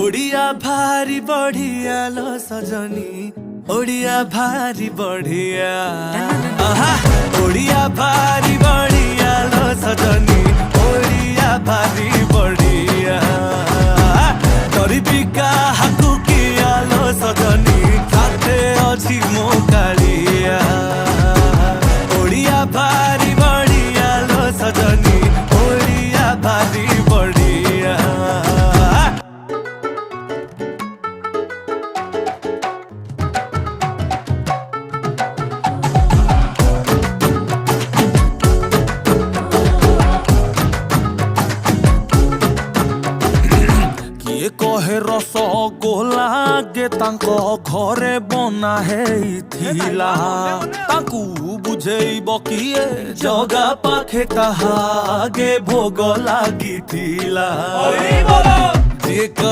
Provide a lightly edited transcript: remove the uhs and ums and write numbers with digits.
ओडिया भारी बढ़िया लो सजनी, ओडिया भारी बढ़िया। ओडिया भारी बढ़िया लो सजनी, ओडिया भारी बढ़िया। तोरी हाकु किया लो सजनी, खाते अच्छी मो कालिया। ओडिया भारी बढ़िया लो सजनी, ओडिया भारी बढ़िया। किए कहे रसगोला गे तांको घरे बना हेइथिला, तांकु बुझेइब किए जगा पाखे ताहा गे भोग लागिथिला।